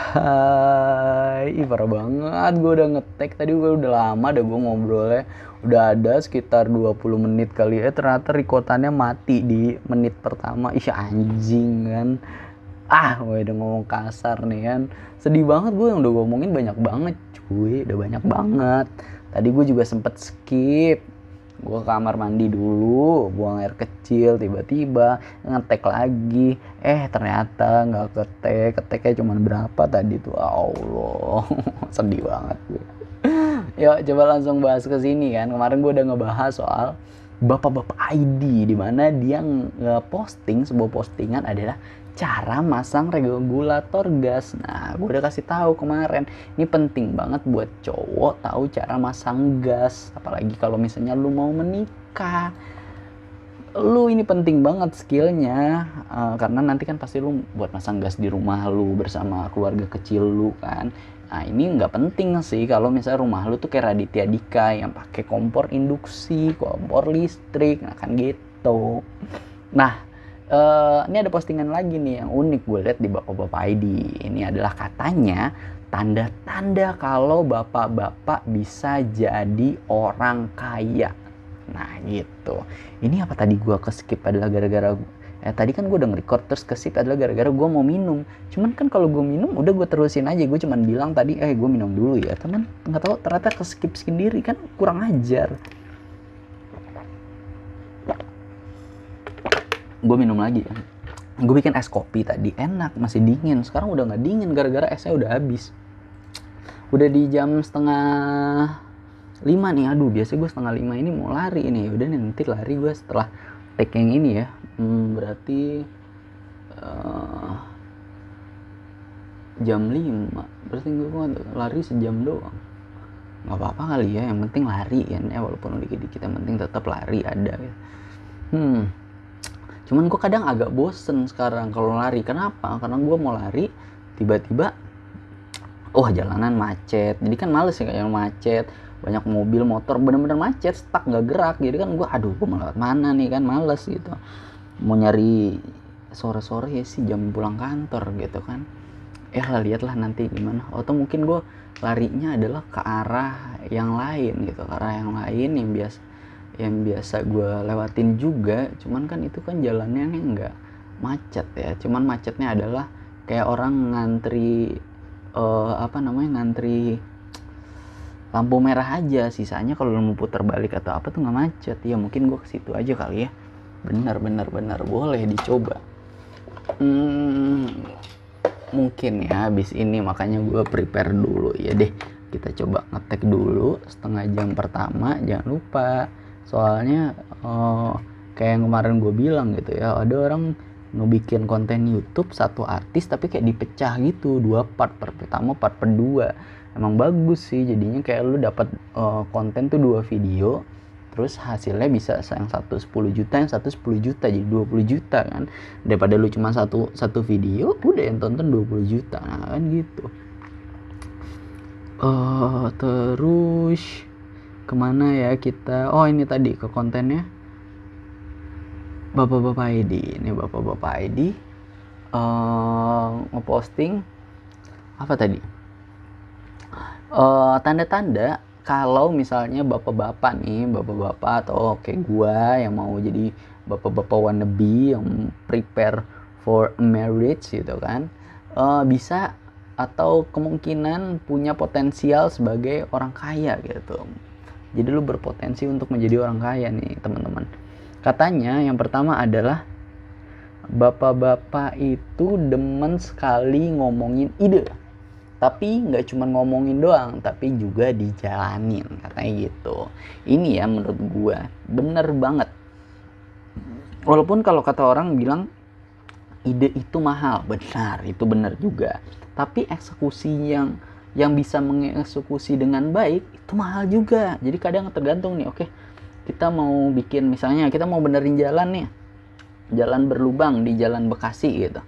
Hai, ih parah banget, gue udah ngetek tadi, gue udah lama dah gue ngobrolnya. Udah ada sekitar 20 menit kali ya, ternyata rekotannya mati di menit pertama. Ih anjing kan. Gue udah ngomong kasar nih kan. Sedih banget, gue yang udah ngomongin banyak banget cuy, udah banyak banget. Tadi gue juga sempet skip. Gue ke kamar mandi dulu, buang air kecil, tiba-tiba ngetek lagi. Ternyata nggak ketek, keteknya cuma berapa tadi tuh, Allah. Sedih banget gue. Yuk coba langsung bahas ke sini kan. Kemarin gue udah ngebahas soal bapak-bapak ID, di mana dia nge-posting sebuah postingan adalah cara masang regulator gas. Nah, gue udah kasih tahu kemarin, ini penting banget buat cowok tahu cara masang gas, apalagi kalau misalnya lu mau menikah. Lu ini penting banget skillnya, karena nanti kan pasti lu buat masang gas di rumah lu bersama keluarga kecil lu kan. Nah ini nggak penting sih kalau misalnya rumah lu tuh kayak Raditya Dika yang pakai kompor induksi, kompor listrik, nah kan gitu. Nah ini ada postingan lagi nih yang unik gue lihat di Bapak-Bapak ID. Ini adalah katanya tanda-tanda kalau bapak-bapak bisa jadi orang kaya. Nah gitu. Ini apa tadi gue ke-skip adalah gara-gara tadi kan gue udah nge-record terus ke-skip adalah gara-gara gue mau minum. Cuman kan kalau gue minum udah gue terusin aja. Gue cuman bilang tadi gue minum dulu ya. Teman nggak tahu ternyata ke-skip sendiri kan, kurang ajar. Gue minum lagi ya. Gue bikin es kopi tadi, enak, masih dingin. Sekarang udah nggak dingin gara-gara esnya udah habis. Udah di jam 4:30 nih. Aduh, biasanya gue 4:30 ini mau lari ini. Udah nih, nanti lari gue setelah take yang ini ya. Berarti jam 5. Berarti gue lari sejam doang. Gak apa-apa kali ya, yang penting lari kan ya, walaupun dikit-dikit yang penting tetap lari ada ya. Cuman gue kadang agak bosen sekarang kalau lari. Kenapa? Karena gue mau lari, tiba-tiba jalanan macet. Jadi kan males ya, kayak macet, banyak mobil, motor, bener-bener macet, stuck gak gerak. Jadi kan gue mau lewat mana nih kan, males gitu. Mau nyari sore-sore ya sih, jam pulang kantor gitu kan. Lihatlah nanti gimana. Atau mungkin gue larinya adalah ke arah yang lain gitu, ke arah yang lain yang biasa gue lewatin juga. Cuman kan itu kan jalannya nih nggak macet ya, cuman macetnya adalah kayak orang ngantri ngantri lampu merah aja. Sisanya kalau mau putar balik atau apa tuh nggak macet ya. Mungkin gue ke situ aja kali ya. Benar boleh dicoba. Mungkin ya habis ini, makanya gue prepare dulu ya deh. Kita coba ngetek dulu setengah jam pertama, jangan lupa. Soalnya kayak yang kemarin gue bilang gitu ya, ada orang ngebikin konten YouTube satu artis tapi kayak dipecah gitu, 2 part pertama, part kedua. Emang bagus sih, jadinya kayak lu dapat konten tuh 2 video, terus hasilnya bisa yang satu 10 juta, yang satu 10 juta, jadi 20 juta kan. Daripada lu cuma satu video udah yang tonton 20 juta, nah kan gitu. Terus kemana ya kita? Ini tadi ke kontennya Bapak-bapak ID. Ini Bapak-bapak ID ngeposting apa tadi? Tanda-tanda kalau misalnya bapak-bapak atau kayak gua yang mau jadi bapak-bapak wannabe yang prepare for marriage gitu kan, bisa atau kemungkinan punya potensial sebagai orang kaya gitu. Jadi lu berpotensi untuk menjadi orang kaya nih teman-teman. Katanya yang pertama adalah bapak-bapak itu demen sekali ngomongin ide. Tapi nggak cuma ngomongin doang, tapi juga dijalanin, katanya gitu. Ini ya menurut gue bener banget. Walaupun kalau kata orang bilang ide itu mahal, benar, itu benar juga. Tapi eksekusi yang bisa mengeksekusi dengan baik itu mahal juga. Jadi kadang tergantung nih, oke, kita mau bikin, misalnya kita mau benerin jalan nih, jalan berlubang di Jalan Bekasi gitu.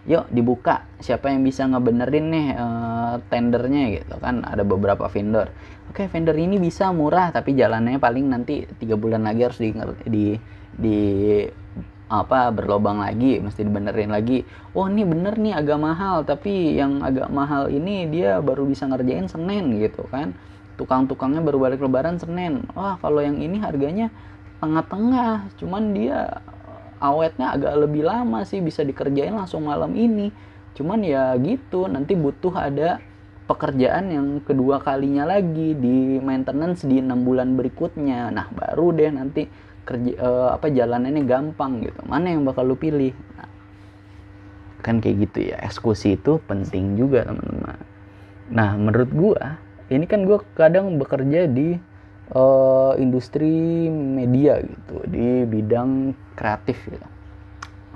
Yuk dibuka, siapa yang bisa ngebenerin nih tendernya gitu kan, ada beberapa vendor. Oke, vendor ini bisa murah tapi jalannya paling nanti 3 bulan lagi harus berlobang lagi, mesti dibenerin lagi. Oh ini bener nih agak mahal, tapi yang agak mahal ini dia baru bisa ngerjain Senin gitu kan. Tukang-tukangnya baru balik lebaran Senin. Wah kalau yang ini harganya tengah-tengah, cuman dia awetnya agak lebih lama sih, bisa dikerjain langsung malam ini. Cuman ya gitu, nanti butuh ada pekerjaan yang kedua kalinya lagi di maintenance di 6 bulan berikutnya. Nah baru deh nanti jalanannya gampang gitu. Mana yang bakal lu pilih? Nah, kan kayak gitu ya. Eksekusi itu penting juga teman-teman. Nah menurut gua, ini kan gua kadang bekerja di industri media gitu, di bidang kreatif gitu,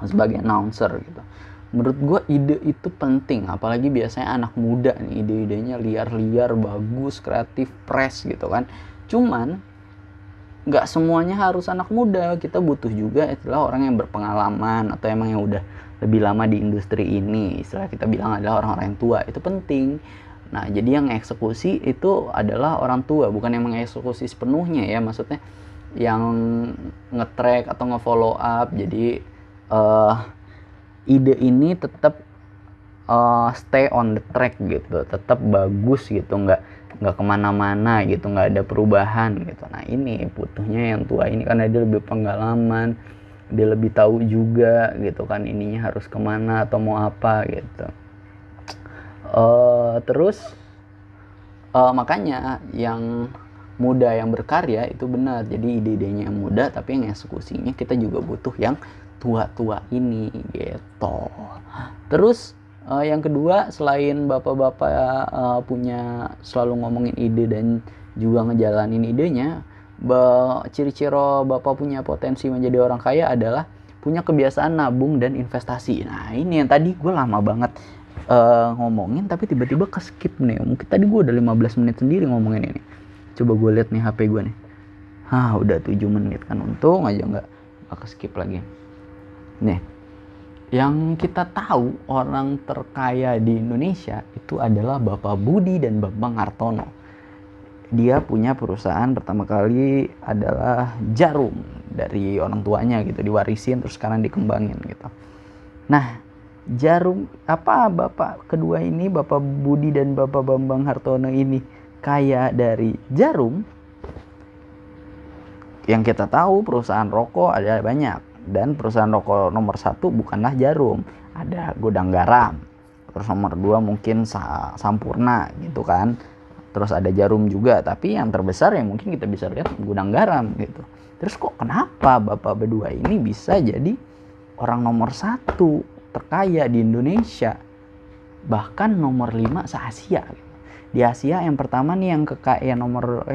sebagai announcer gitu. Menurut gue ide itu penting, apalagi biasanya anak muda nih, ide-idenya liar-liar, bagus, kreatif, fresh gitu kan. Cuman nggak semuanya harus anak muda, kita butuh juga istilah orang yang berpengalaman atau emang yang udah lebih lama di industri ini. Istilah kita bilang adalah orang-orang yang tua, itu penting. Nah jadi yang eksekusi itu adalah orang tua, bukan yang mengeksekusi sepenuhnya ya, maksudnya yang nge-track atau nge-follow up. Jadi ide ini tetap stay on the track gitu, tetap bagus gitu, nggak kemana-mana gitu, nggak ada perubahan gitu. Nah ini butuhnya yang tua ini karena dia lebih pengalaman, dia lebih tahu juga gitu kan ininya harus kemana atau mau apa gitu. Terus makanya yang muda yang berkarya itu benar, jadi ide-idenya yang muda tapi yang eksekusinya kita juga butuh yang tua-tua ini gitu. Terus yang kedua, selain bapak-bapak punya selalu ngomongin ide dan juga ngejalanin idenya, ciri-ciri bapak punya potensi menjadi orang kaya adalah punya kebiasaan nabung dan investasi. Nah ini yang tadi gue lama banget ngomongin tapi tiba-tiba ke skip nih. Mungkin tadi gue udah 15 menit sendiri ngomongin ini. Coba gue lihat nih HP gue nih. Udah 7 menit kan, untung aja nggak ke skip lagi. Nih, yang kita tahu orang terkaya di Indonesia itu adalah Bapak Budi dan Bambang Hartono. Dia punya perusahaan pertama kali adalah jarum dari orang tuanya gitu, diwarisin terus sekarang dikembangin gitu. Nah, jarum apa Bapak kedua ini, Bapak Budi dan Bapak Bambang Hartono ini kaya dari jarum? Yang kita tahu perusahaan rokok ada banyak. Dan perusahaan rokok nomor 1 bukanlah jarum, ada Gudang Garam. Terus nomor 2 mungkin Sampurna gitu kan. Terus ada jarum juga, tapi yang terbesar yang mungkin kita bisa lihat Gudang Garam gitu. Terus kok kenapa bapak berdua ini bisa jadi orang nomor 1 terkaya di Indonesia, bahkan nomor 5 se-Asia gitu. Di Asia yang pertama nih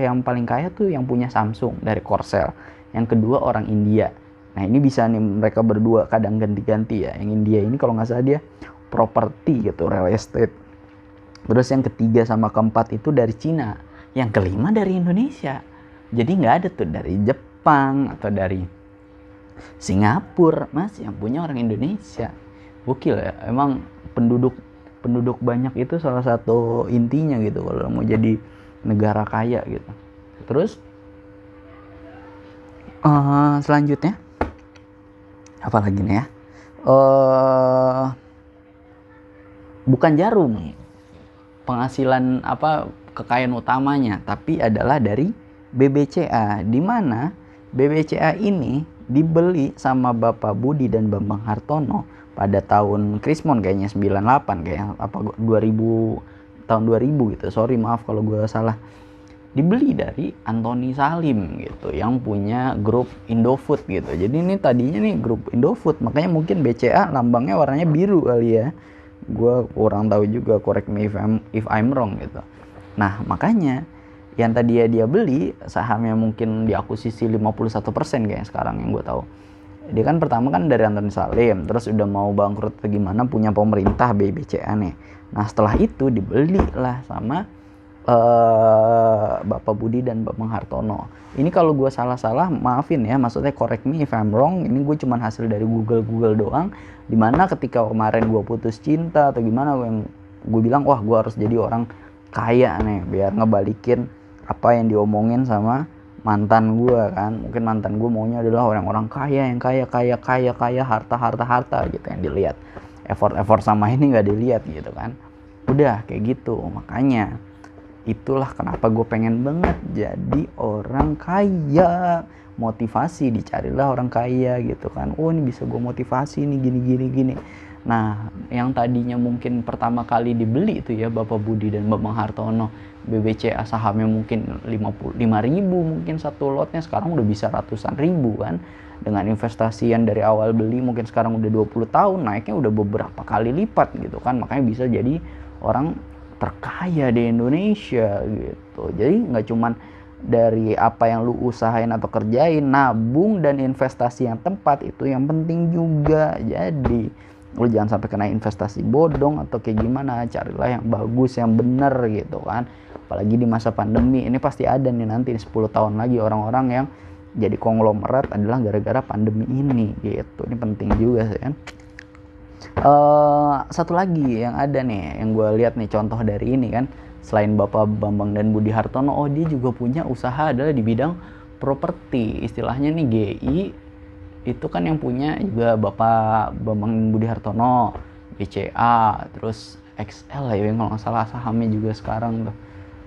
yang paling kaya tuh yang punya Samsung dari Korsel. Yang kedua orang India. Nah ini bisa nih mereka berdua kadang ganti-ganti ya. Yang India ini kalau nggak salah dia properti gitu, real estate. Terus yang ketiga sama keempat itu dari Cina. Yang kelima dari Indonesia. Jadi nggak ada tuh dari Jepang atau dari Singapura, mas yang punya orang Indonesia. Gokil ya, emang penduduk banyak itu salah satu intinya gitu kalau mau jadi negara kaya gitu. Terus selanjutnya apa lagi nih ya, bukan jarum penghasilan kekayaan utamanya, tapi adalah dari BBCA, di mana BBCA ini dibeli sama Bapak Budi dan Bambang Hartono pada tahun Krismon kayaknya 98 kayak 2000 tahun 2000 gitu. Sorry maaf kalau gue salah. Dibeli dari Anthony Salim gitu yang punya grup Indofood gitu. Jadi ini tadinya nih grup Indofood, makanya mungkin BCA lambangnya warnanya biru kali ya. Gue kurang tahu juga, correct me if I'm wrong gitu. Nah makanya yang tadi dia beli sahamnya mungkin diakuisisi 51% kayak sekarang yang gue tahu. Dia kan pertama kan dari Anthony Salim, terus udah mau bangkrut atau gimana punya pemerintah BBCA nih. Nah setelah itu dibeli lah sama Bapak Budi dan Bambang Hartono. Ini kalau gue salah-salah maafin ya, maksudnya correct me if I'm wrong. Ini gue cuma hasil dari Google doang. Dimana ketika kemarin gue putus cinta atau gimana, gue bilang wah gue harus jadi orang kaya nih biar ngebalikin apa yang diomongin sama mantan gue kan, mungkin mantan gue maunya adalah orang-orang kaya yang kaya, harta gitu yang dilihat. Effort sama ini nggak dilihat gitu kan. Udah kayak gitu. Makanya itulah kenapa gue pengen banget jadi orang kaya. Motivasi, dicarilah orang kaya gitu kan. Oh, ini bisa gue motivasi nih gini. Nah, yang tadinya mungkin pertama kali dibeli itu ya Bapak Budi dan Bambang Hartono, BBCA sahamnya mungkin 55.000 mungkin satu lotnya, sekarang udah bisa ratusan ribu kan. Dengan investasian dari awal beli mungkin sekarang udah 20 tahun, naiknya udah beberapa kali lipat gitu kan. Makanya bisa jadi orang terkaya di Indonesia gitu. Jadi nggak cuman dari apa yang lu usahain atau kerjain, nabung dan investasi yang tepat itu yang penting juga. Jadi lu jangan sampai kena investasi bodong atau kayak gimana, carilah yang bagus, yang bener gitu kan. Apalagi di masa pandemi ini pasti ada nih nanti 10 tahun lagi orang-orang yang jadi konglomerat adalah gara-gara pandemi ini gitu. Ini penting juga sih kan. Satu lagi yang ada nih yang gue lihat nih contoh dari ini kan, selain Bapak Bambang dan Budi Hartono, oh dia juga punya usaha adalah di bidang properti, istilahnya nih GI. Itu kan yang punya juga Bapak Bambang Budi Hartono, BCA, terus XL ya kalau nggak salah sahamnya juga sekarang tuh.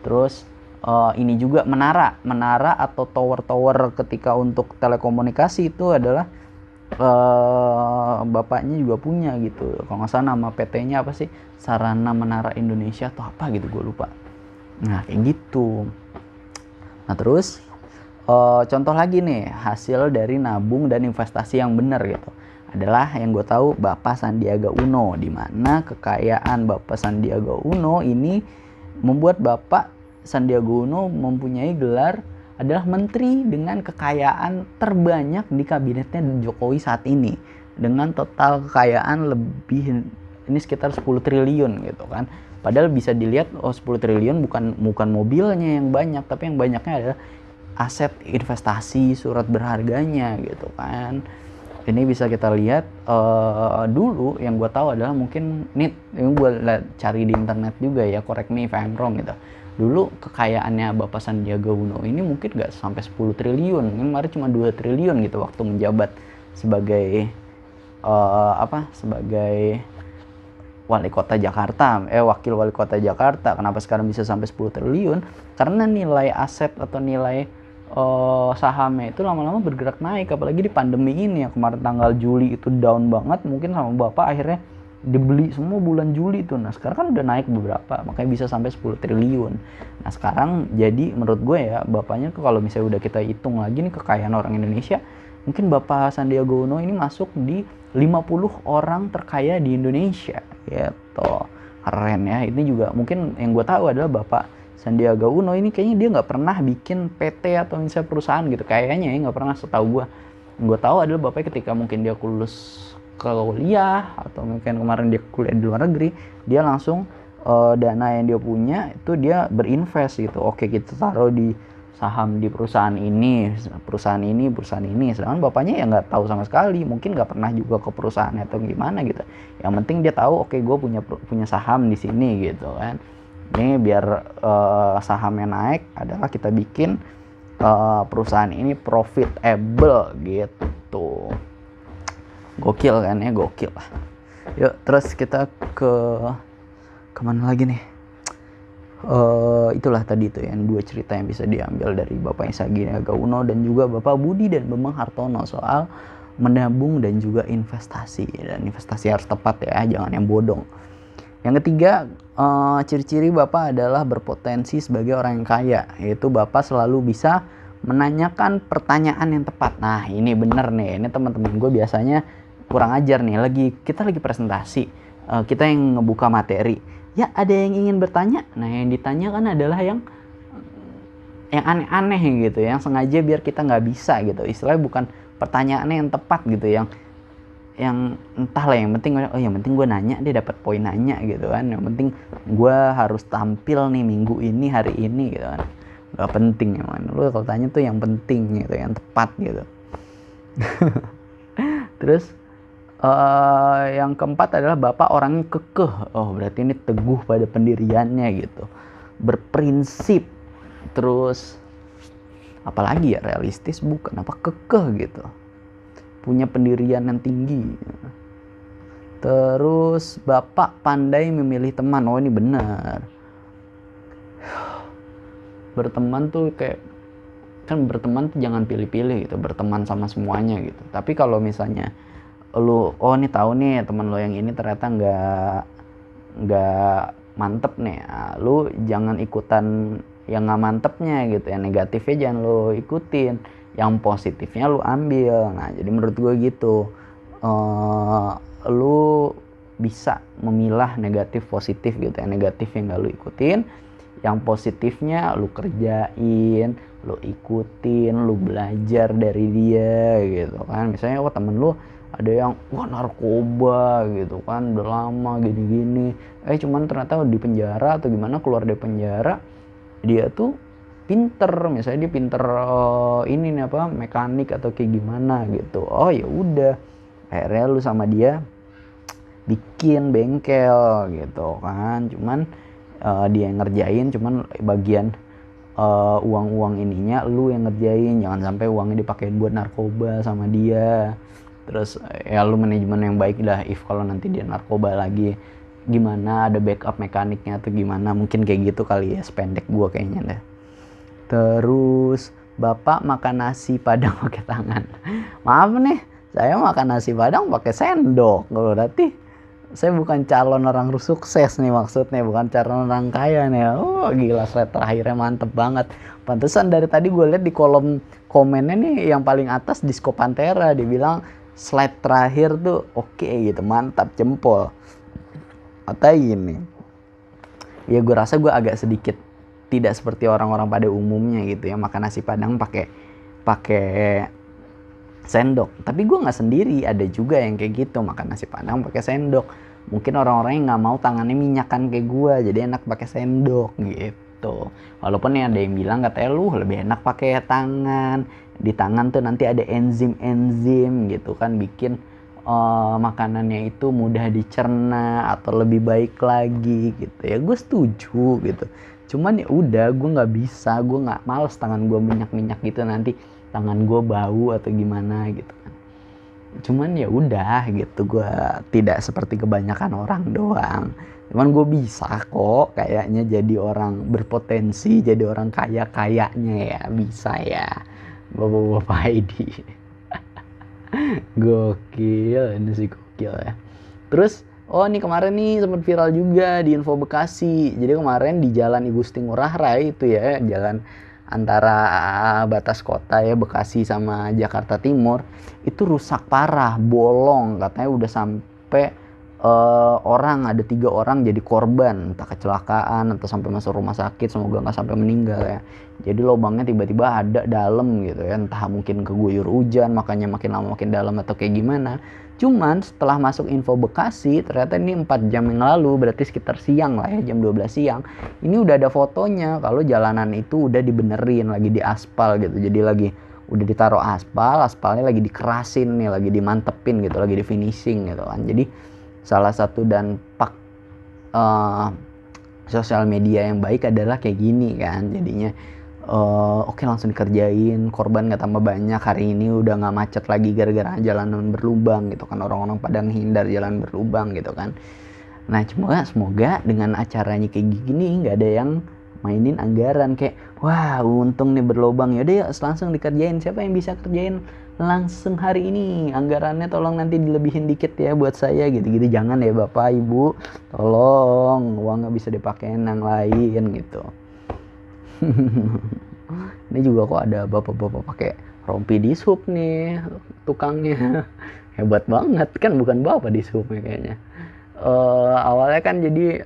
Terus ini juga menara atau tower ketika untuk telekomunikasi itu adalah bapaknya juga punya gitu. Kalau nggak salah nama PT-nya apa sih, Sarana Menara Indonesia atau apa gitu, gue lupa. Nah kayak gitu. Nah terus contoh lagi nih hasil dari nabung dan investasi yang benar gitu adalah yang gue tahu Bapak Sandiaga Uno, di mana kekayaan Bapak Sandiaga Uno ini membuat Bapak Sandiaga Uno mempunyai gelar adalah menteri dengan kekayaan terbanyak di kabinetnya Jokowi saat ini, dengan total kekayaan lebih ini sekitar 10 triliun gitu kan. Padahal bisa dilihat 10 triliun bukan mobilnya yang banyak, tapi yang banyaknya adalah aset investasi, surat berharganya gitu kan. Ini bisa kita lihat dulu yang gue tahu adalah mungkin ini gue cari di internet juga ya, correct me if I'm wrong gitu. Dulu kekayaannya Bapak Sandiaga Uno ini mungkin gak sampai 10 triliun, kemarin cuma 2 triliun gitu waktu menjabat sebagai sebagai wali kota Jakarta, wakil wali kota Jakarta. Kenapa sekarang bisa sampai 10 triliun? Karena nilai aset atau nilai sahamnya itu lama-lama bergerak naik, apalagi di pandemi ini yang kemarin tanggal Juli itu down banget, mungkin sama Bapak akhirnya dibeli semua bulan Juli tuh. Nah sekarang kan udah naik beberapa, makanya bisa sampai 10 triliun. Nah sekarang jadi menurut gue ya, bapaknya tuh kalau misalnya udah kita hitung lagi nih kekayaan orang Indonesia, mungkin Bapak Sandiaga Uno ini masuk di 50 orang terkaya di Indonesia gitu. Keren ya. Ini juga mungkin yang gue tahu adalah Bapak Sandiaga Uno ini kayaknya dia nggak pernah bikin PT atau misalnya perusahaan gitu, kayaknya ya nggak pernah setahu gue. Yang gue tahu adalah bapaknya ketika mungkin dia lulus kuliah atau mungkin kemarin dia kuliah di luar negeri, dia langsung dana yang dia punya itu dia berinvest gitu. Oke, kita taruh di saham di perusahaan ini. Sedangkan bapaknya ya nggak tahu sama sekali, mungkin nggak pernah juga ke perusahaan atau gimana gitu. Yang penting dia tahu, oke, gue punya saham di sini gitu kan. Ini biar sahamnya naik adalah kita bikin perusahaan ini profitable gitu. Gokil kan ya, gokil lah. Yuk terus kita kemana lagi nih? Itulah tadi tuh yang 2 cerita yang bisa diambil dari Bapak Sandiaga Uno dan juga Bapak Budi dan Bambang Hartono soal menabung dan juga investasi. Dan investasi harus tepat ya, jangan yang bodong. Yang ketiga, ciri-ciri Bapak adalah berpotensi sebagai orang yang kaya, yaitu Bapak selalu bisa menanyakan pertanyaan yang tepat. Nah ini bener nih, ini teman-teman gue biasanya kurang ajar nih, kita lagi presentasi, kita yang ngebuka materi, ya ada yang ingin bertanya, nah yang ditanya kan adalah yang aneh-aneh gitu, yang sengaja biar kita nggak bisa gitu, istilahnya bukan pertanyaannya yang tepat gitu, yang entahlah, yang penting gue nanya, dia dapat poin nanya gitu kan, yang penting gue harus tampil nih minggu ini, hari ini gitu kan. Gak penting emang, lu kalau tanya tuh yang penting gitu, yang tepat gitu. Terus yang keempat adalah Bapak orangnya kekeh. Oh berarti ini teguh pada pendiriannya gitu, berprinsip. Terus apalagi ya realistis bukan, apa kekeh gitu, punya pendirian yang tinggi. Terus bapak pandai memilih teman. Oh ini benar, berteman tuh kayak, kan berteman tuh jangan pilih-pilih gitu, berteman sama semuanya gitu. Tapi kalau misalnya lu ini tahu nih teman lo yang ini ternyata nggak mantep nih, lu jangan ikutan yang nggak mantepnya gitu, yang negatifnya jangan lu ikutin, yang positifnya lu ambil. Nah jadi menurut gue gitu, lu bisa memilah negatif positif gitu, yang negatif yang nggak lu ikutin, yang positifnya lu kerjain, lu ikutin, lu belajar dari dia gitu kan. Misalnya temen lu ada yang narkoba gitu kan, udah lama gini-gini, cuman ternyata di penjara atau gimana, keluar dari penjara dia tuh pinter, misalnya dia pinter ini nih apa, mekanik atau kayak gimana gitu. Oh ya udah, akhirnya lu sama dia bikin bengkel gitu kan, cuman dia yang ngerjain, cuman bagian uang-uang ininya lu yang ngerjain, jangan sampai uangnya dipakein buat narkoba sama dia. Terus ya lu manajemen yang baik lah, if kalau nanti dia narkoba lagi gimana, ada backup mekaniknya atau gimana, mungkin kayak gitu kali ya, sependek gua kayaknya deh. Terus bapak makan nasi padang pakai tangan. Maaf nih, saya makan nasi padang pakai sendok. Berarti saya bukan calon orang sukses nih maksudnya, bukan calon orang kaya nih. Oh gila, slide terakhirnya mantep banget. Pantesan dari tadi gue lihat di kolom komennya nih yang paling atas Disco Pantera, dia bilang slide terakhir tuh oke gitu, mantap, jempol. Atau gini, ya gue rasa gue agak sedikit tidak seperti orang-orang pada umumnya gitu ya, makan nasi padang pakai sendok. Tapi gue nggak sendiri, ada juga yang kayak gitu makan nasi padang pakai sendok. Mungkin orang-orang yang nggak mau tangannya minyakan kayak gue, jadi enak pakai sendok gitu. Walaupun ada yang bilang katanya lu lebih enak pakai tangan, di tangan tuh nanti ada enzim gitu kan, bikin makanannya itu mudah dicerna atau lebih baik lagi gitu ya. Gue setuju gitu, cuman ya udah, gue nggak bisa, gue nggak, males tangan gue minyak gitu, nanti tangan gue bau atau gimana gitu kan. Cuman ya udah gitu, gue tidak seperti kebanyakan orang doang. Cuman gue bisa kok kayaknya jadi orang berpotensi, jadi orang kayaknya ya, bisa ya bapak-bapak ID. Gokil, ini sih gokil ya. Terus ini kemarin nih sempat viral juga di Info Bekasi. Jadi kemarin di Jalan I Gusti Ngurah Rai itu ya, jalan antara batas kota ya Bekasi sama Jakarta Timur, itu rusak parah, bolong, katanya udah sampai ada 3 orang jadi korban, entah kecelakaan atau sampai masuk rumah sakit, semoga nggak sampai meninggal ya. Jadi lubangnya tiba-tiba ada dalam gitu ya, entah mungkin keguyur hujan makanya makin lama makin dalam atau kayak gimana. Cuman setelah masuk Info Bekasi, ternyata ini 4 jam yang lalu, berarti sekitar siang lah ya, jam 12 siang, ini udah ada fotonya kalau jalanan itu udah dibenerin, lagi di aspal gitu. Jadi lagi udah ditaruh aspalnya lagi dikerasin nih, lagi dimantepin gitu, lagi di finishing gitu kan. Jadi salah satu dampak sosial media yang baik adalah kayak gini kan, jadinya oke langsung dikerjain, korban gak tambah banyak, hari ini udah gak macet lagi gara-gara jalanan berlubang gitu kan, orang-orang pada menghindar jalan berlubang gitu kan. Nah semoga dengan acaranya kayak gini gak ada yang mainin anggaran kayak wah untung nih berlubang, yaudah yuk langsung dikerjain, siapa yang bisa kerjain langsung hari ini, anggarannya tolong nanti dilebihin dikit ya buat saya gitu-gitu. Jangan ya bapak ibu, tolong uangnya bisa dipakai yang lain gitu. Ini juga kok ada bapak-bapak pakai rompi dishub nih tukangnya. Hebat banget kan, bukan bapak dishubnya kayaknya. Awalnya kan jadi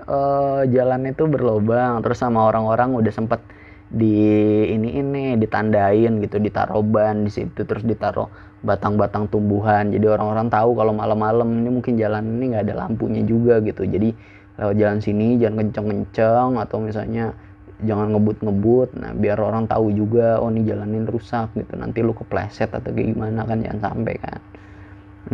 jalan itu berlobang, terus sama orang-orang udah sempet ini ditandain gitu, ditaruh ban di situ, terus ditaruh batang-batang tumbuhan. Jadi orang-orang tahu kalau malam-malam ini mungkin jalan ini nggak ada lampunya juga gitu. Jadi lewat jalan sini jangan kenceng-kenceng atau misalnya jangan ngebut-ngebut. Nah biar orang tahu juga, oh ini jalan ini rusak gitu, nanti lu kepleset atau kayak gimana kan, jangan sampai kan.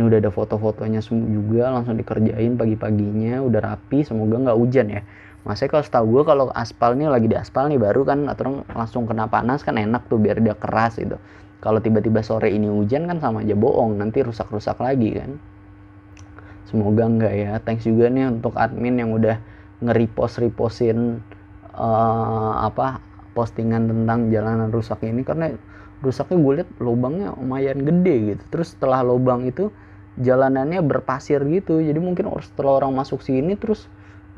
Ini udah ada foto-fotonya semua juga, langsung dikerjain pagi-paginya, udah rapi, semoga nggak hujan ya. Maksudnya kalau setahu gue kalau aspal nih lagi di aspal nih baru kan, atau langsung kena panas kan enak tuh biar dia keras gitu. Kalau tiba-tiba sore ini hujan kan sama aja bohong, nanti rusak-rusak lagi kan. Semoga enggak ya. Thanks juga nih untuk admin yang udah nge-repostin postingan tentang jalanan rusak ini, karena rusaknya gue liat lubangnya lumayan gede gitu. Terus setelah lubang itu jalanannya berpasir gitu, jadi mungkin setelah orang masuk sini terus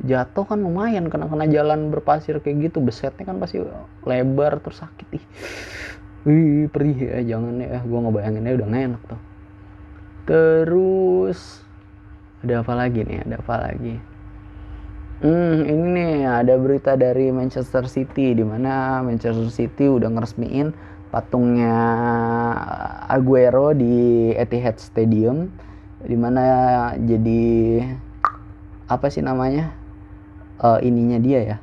jatuh kan lumayan, kena jalan berpasir kayak gitu, besetnya kan pasti lebar terus sakit. Wih perih ya, jangan ya, gue ngebayanginnya udah gak enak tuh. Terus ada apa lagi nih, ini nih ada berita dari Manchester City, di mana Manchester City udah ngeresmiin patungnya Aguero di Etihad Stadium, di mana jadi apa sih namanya, ininya dia ya,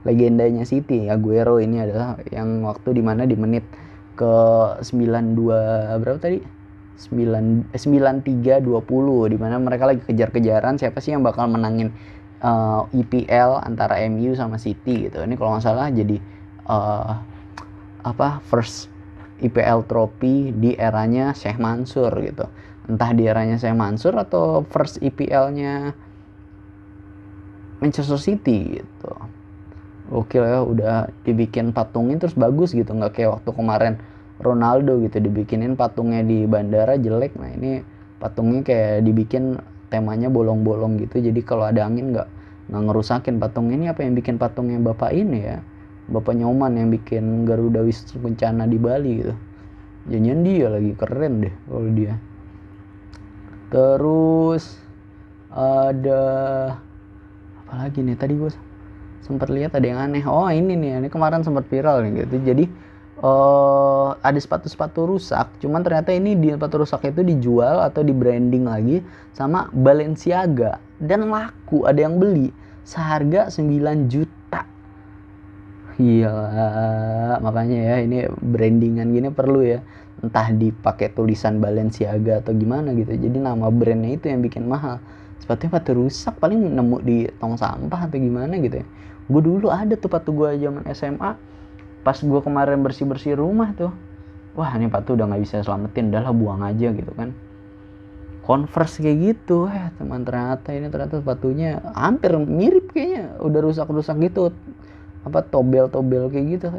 legendanya City. Aguero ini adalah yang waktu dimana di menit ke 92 berapa tadi, 93-20, dimana mereka lagi kejar-kejaran siapa sih yang bakal menangin EPL antara MU sama City gitu. Ini kalau nggak salah jadi first EPL trophy di eranya Sheikh Mansur gitu. Entah di eranya Sheikh Mansur atau first EPL-nya Manchester City gitu. Oke ya, udah dibikin patungnya terus bagus gitu, nggak kayak waktu kemarin Ronaldo gitu dibikinin patungnya di bandara jelek. Nah ini patungnya kayak dibikin temanya bolong-bolong gitu, jadi kalau ada angin nggak ngerusakin patung ini. Apa yang bikin patungnya bapak ini ya, Bapak Nyoman yang bikin Garuda Wisnu Kencana di Bali gitu. Jangan dia lagi keren deh kalau dia. Terus ada apa lagi nih, tadi gue sempat lihat ada yang aneh. Oh ini nih, ini kemarin sempat viral nih gitu. Jadi ada sepatu rusak, cuman ternyata ini di sepatu rusak itu dijual atau di branding lagi sama Balenciaga dan laku, ada yang beli seharga 9 juta. Iya, makanya ya ini brandingan gini perlu ya, entah dipakai tulisan Balenciaga atau gimana gitu, jadi nama brandnya itu yang bikin mahal. Sepatu rusak paling nemu di tong sampah atau gimana gitu ya. Gue dulu ada tuh sepatu gue zaman SMA, pas gue kemarin bersih rumah tuh, wah ini sepatu udah nggak bisa selamatin, udahlah buang aja gitu kan. Converse kayak gitu, teman, ternyata sepatunya hampir mirip kayaknya, udah rusak gitu, tobel kayak gitu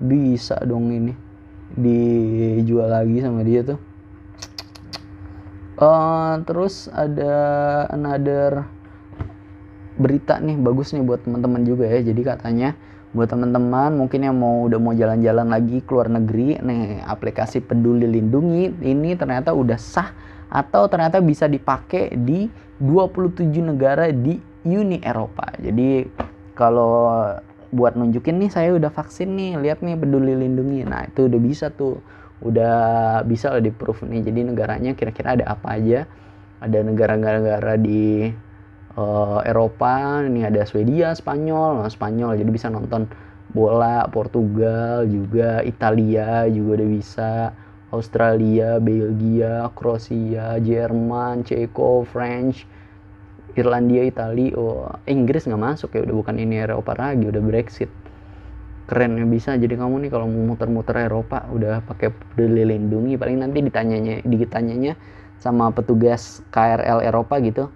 bisa dong ini dijual lagi sama dia tuh. Terus ada another berita nih, bagus nih buat teman-teman juga ya. Jadi katanya buat teman-teman mungkin yang udah mau jalan-jalan lagi ke luar negeri nih, aplikasi Peduli Lindungi ini ternyata udah sah atau ternyata bisa dipakai di 27 negara di Uni Eropa. Jadi kalau buat nunjukin nih saya udah vaksin nih, lihat nih Peduli Lindungi, nah itu udah bisa tuh, udah bisa lah di proof nih. Jadi negaranya kira-kira ada apa aja, ada negara-negara di Eropa, ini ada Swedia, Spanyol, jadi bisa nonton bola. Portugal juga, Italia juga udah bisa, Australia, Belgia, Kroasia, Jerman, Ceko, French, Irlandia, Italia, Inggris nggak masuk ya, udah bukan ini Eropa lagi, udah Brexit. Keren ya bisa. Jadi kamu nih kalau mau muter-muter Eropa udah pakai Peduli Lindungi, paling nanti ditanyanya sama petugas KRL Eropa gitu,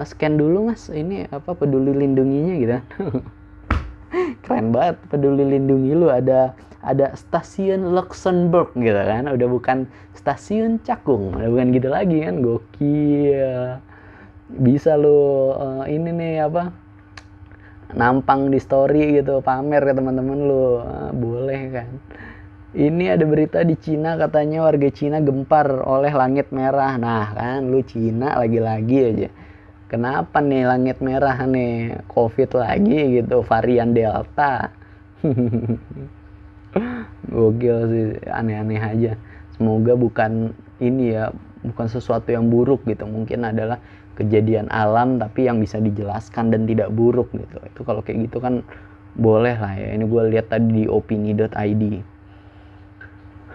scan dulu mas ini Peduli Lindunginya gitu. Keren banget, Peduli Lindungi lu ada stasiun Luxembourg gitu kan, udah bukan stasiun Cakung, udah bukan gitu lagi kan, gokil. Bisa lu ini nih nampang di story gitu, pamer ke teman-teman lu, boleh kan. Ini ada berita di Cina, katanya warga Cina gempar oleh langit merah. Nah kan lu Cina lagi-lagi aja, kenapa nih langit merah nih, COVID lagi gitu, varian Delta. Gokil sih, aneh-aneh aja. Semoga bukan ini ya, bukan sesuatu yang buruk gitu, mungkin adalah kejadian alam tapi yang bisa dijelaskan dan tidak buruk gitu. Itu kalau kayak gitu kan boleh lah ya. Ini gue lihat tadi di opini.id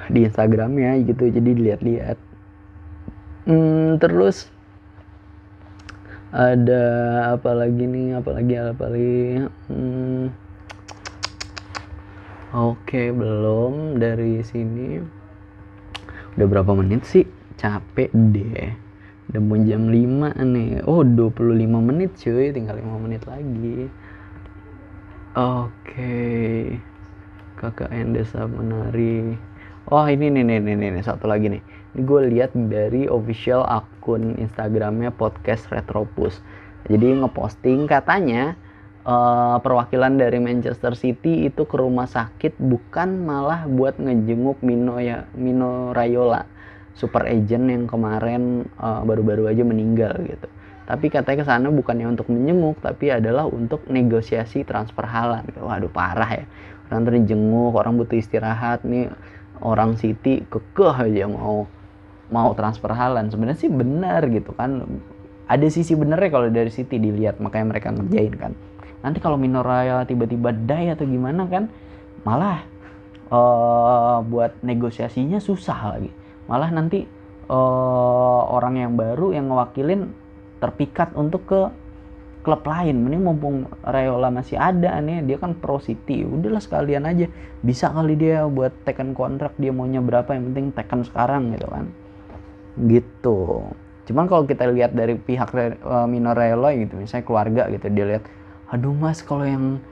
di Instagramnya gitu, jadi dilihat-lihat. Terus Ada apa lagi nih? Apalagi. Oke, belum dari sini. Udah berapa menit sih? Capek deh. Udah mau jam 5 nih. Oh, 25 menit cuy, tinggal 5 menit lagi. Oke. KKN Desa Menari. Oh, ini nih, satu lagi nih. Ini gue lihat dari official akun Instagramnya podcast Retropus. Jadi ngeposting katanya perwakilan dari Manchester City itu ke rumah sakit bukan malah buat ngejenguk Mino Raiola, super agent yang kemarin baru-baru aja meninggal gitu. Tapi katanya kesana bukannya untuk menjenguk, tapi adalah untuk negosiasi transfer Haaland. Waduh, parah ya. Orang terjenguk, orang butuh istirahat nih. Orang City kekeh aja mau transfer Haaland. Sebenarnya sih benar gitu kan. Ada sisi benernya kalau dari City dilihat, makanya mereka ngerjain kan. Nanti kalau Mino Raiola tiba-tiba die atau gimana kan, malah buat negosiasinya susah lagi. Malah nanti orang yang baru yang ngewakilin terpikat untuk ke klub lain. Mending mumpung Raiola masih ada nih, dia kan pro City, udahlah sekalian aja. Bisa kali dia buat tekan kontrak, dia maunya berapa, yang penting tekan sekarang gitu kan. Gitu. Cuman kalau kita lihat dari pihak Mino Raiola gitu, misalnya keluarga gitu, dia lihat, aduh mas, kalau yang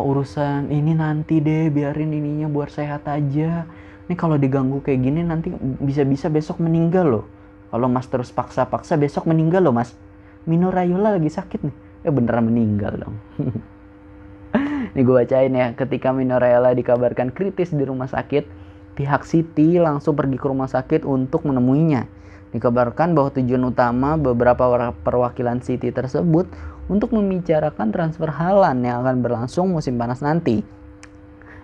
urusan ini nanti deh, biarin ininya buat sehat aja. Ini kalau diganggu kayak gini nanti bisa-bisa besok meninggal loh. Kalau mas terus paksa-paksa besok meninggal loh mas. Mino Raiola lagi sakit nih. Beneran meninggal dong. Ini gue bacain ya. Ketika Mino Raiola dikabarkan kritis di rumah sakit, pihak City langsung pergi ke rumah sakit untuk menemuinya. Dikabarkan bahwa tujuan utama beberapa perwakilan City tersebut untuk membicarakan transfer Haaland yang akan berlangsung musim panas nanti.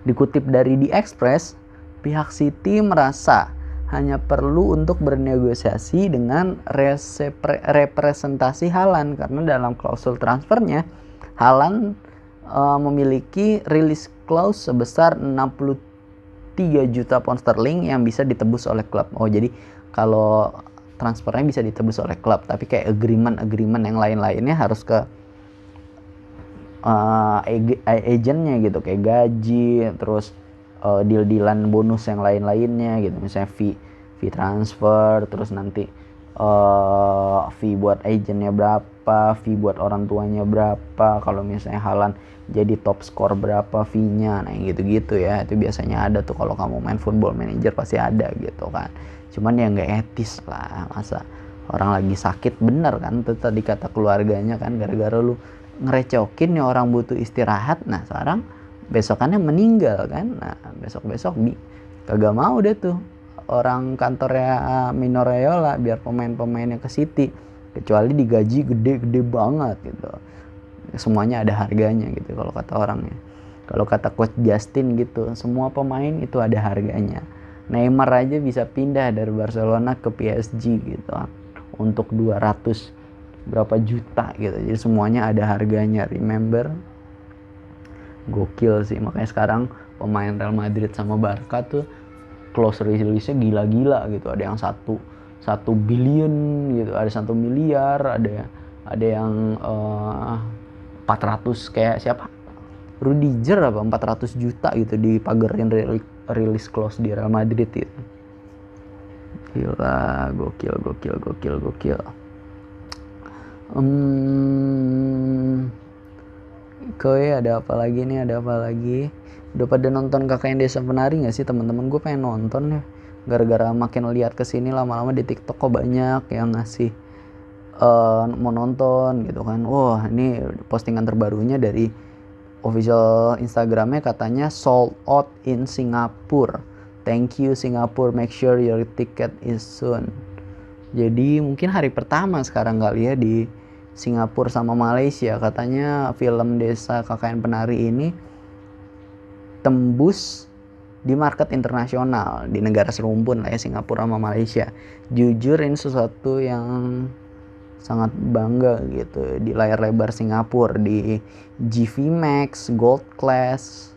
Dikutip dari The Express, pihak City merasa hanya perlu untuk bernegosiasi dengan representasi Haaland karena dalam klausul transfernya Haaland memiliki release clause sebesar 63 juta pound sterling yang bisa ditebus oleh klub. Oh, jadi kalau transfernya bisa ditebus oleh klub, tapi kayak agreement yang lain-lainnya harus ke agentnya gitu, kayak gaji, terus deal-dealan bonus yang lain-lainnya gitu, misalnya fee transfer, terus nanti fee buat agentnya berapa, fee buat orang tuanya berapa, kalau misalnya Haaland jadi top skor berapa fee-nya, nah gitu-gitu ya. Itu biasanya ada tuh kalau kamu main Football Manager, pasti ada gitu kan. Cuman ya nggak etis lah, masa orang lagi sakit, bener kan tuh tadi kata keluarganya kan, gara-gara lu ngerecokin nih orang butuh istirahat, nah sekarang besokannya meninggal kan. Nah besok kagak mau deh tuh orang kantornya Mino Raiola biar pemain-pemainnya ke City, kecuali digaji gede-gede banget gitu. Semuanya ada harganya gitu kalau kata orangnya. Kalau kata coach Justin gitu, semua pemain itu ada harganya. Neymar aja bisa pindah dari Barcelona ke PSG gitu untuk 200 berapa juta gitu. Jadi semuanya ada harganya, remember. Gokil sih, makanya sekarang pemain Real Madrid sama Barca tuh close release-nya gila-gila gitu. Ada yang 1 billion gitu, ada 1 miliar, ada yang 400, kayak siapa, Rudiger apa 400 juta gitu dipagerin release clause di Real Madrid gitu. Gila, gokil. Ada apa lagi nih? Udah pada nonton KKN Desa Penari nggak sih teman-teman? Gue pengen nonton ya. Gara-gara makin lihat kesini lama-lama di TikTok kok banyak yang ngasih mau nonton gitu kan. Wah, ini postingan terbarunya dari official Instagramnya, katanya sold out in Singapore. Thank you Singapore, make sure your ticket is soon. Jadi mungkin hari pertama sekarang kali ya di Singapura sama Malaysia. Katanya film Desa KKN Penari ini tembus di market internasional, di negara serumpun lah ya, Singapura sama Malaysia. Jujur ini sesuatu yang sangat bangga gitu, di layar lebar Singapura, di GV Max, Gold Class.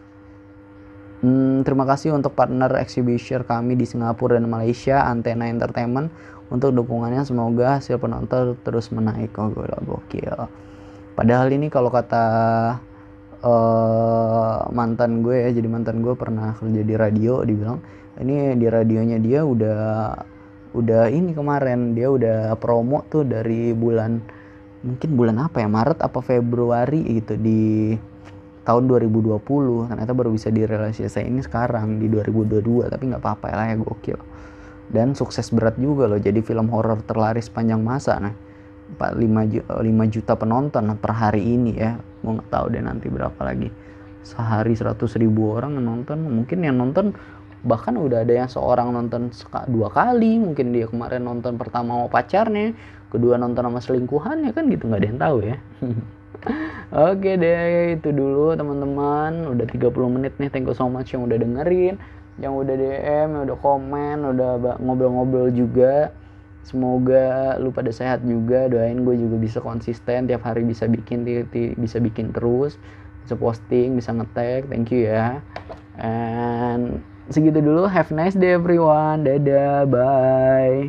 Terima kasih untuk partner exhibition kami di Singapura dan Malaysia, Antena Entertainment, untuk dukungannya. Semoga hasil penonton terus menaik. Oh gokil. Padahal ini kalau kata mantan gue ya, jadi mantan gue pernah kerja di radio, dibilang ini di radionya dia udah ini kemarin dia udah promo tuh dari mungkin bulan apa ya, Maret apa Februari gitu di tahun 2020, ternyata baru bisa direalisasi ini sekarang di 2022. Tapi nggak apa-apa lah ya, gokil. Dan sukses berat juga loh, jadi film horor terlaris sepanjang masa. Nah 5 juta penonton per hari ini ya. Gue nggak tahu deh nanti berapa lagi. Sehari 100.000 orang nonton. Mungkin yang nonton bahkan udah ada yang seorang nonton 2 kali. Mungkin dia kemarin nonton pertama sama pacarnya, kedua nonton sama selingkuhannya, kan gitu, nggak ada yang tahu ya. Oke deh, itu dulu teman-teman. Udah 30 menit nih. Thank you so much yang udah dengerin, yang udah DM, yang udah komen, udah ngobrol-ngobrol juga. Semoga lu pada sehat juga. Doain gue juga bisa konsisten tiap hari, bisa bikin terus, bisa posting, bisa nge-tag. Thank you ya. And segitu dulu. Have a nice day everyone. Dadah, bye.